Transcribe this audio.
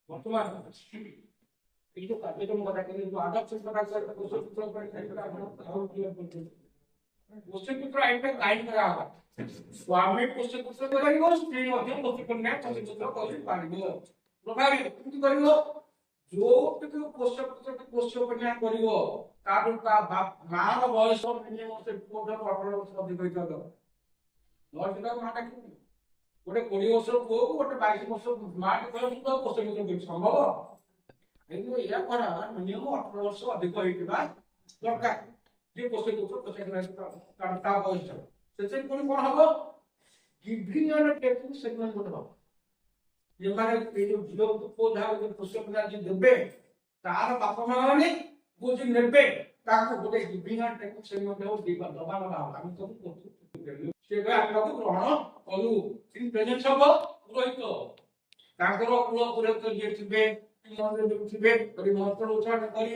বর্তমান এই যে কার্যক্রম কথা কিন্তু আদর্শ সমাজ প্রশ্নপত্র প্রশ্নপত্র আইনটা গাইড করা হয় স্বামী প্রশ্নপত্র করিব স্ত্রী ମଧ୍ୟ প্রশ্নপত্র প্রশ্নপত্র କରିପାରିବ ପ୍ରଭାବରେ କେମିତି କରିବ ଯୋଉଟିକୁ ପ୍ରଶ୍ନପତ୍ର ପ୍ରଶ୍ନପତ୍ର କରିବ ତାଠୁ ତା ମାର ବୟସ ମିନିମମ୍ ସେ ପୁଅର 18 ବର୍ଷ ଅଧିକ ହେଇଥିବା ଦରକାର ନହେଲେ ସେଟା ମା ଡାକିବନି ଗୋଟେ 20 ବର୍ଷର ପୁଅକୁ ଗୋଟେ 22 ବର୍ଷ ମା କହିବ ତ ପ୍ରଶ୍ନପତ୍ର କରି ସମ୍ଭବ କିନ୍ତୁ ଏହା କରା ମିନିମମ୍ 18 ବର୍ଷ ଅଧିକ ହେଇଥିବା ଦରକାର যে প্রশ্নপত্র প্রশ্ন কারণ তা বয়স সেটা কোন কোন হবে গিভিং এন্ড টেকিং সেগমেন্ট কোন হবে যেমানে এই যে ঝিও কোধা যে প্রশ্নপত্র যে দেবে তার বাবা মা মানে বুঝি নেবে তাকে গোটে গিভিং এন্ড টেকিং সেগমেন্ট হবে দিবা দবা দবা আমি তো করতে সেটা আমরা গ্রহণ কলু ইন প্রেজেন্স হব পুরোহিত তাଙ୍କର କୁଳ ପୁରୋହିତ ଯିଏ ଥିବେ ଥିବେ କରି ମନ୍ତ୍ର ଉଚ୍ଚାରଣ କରି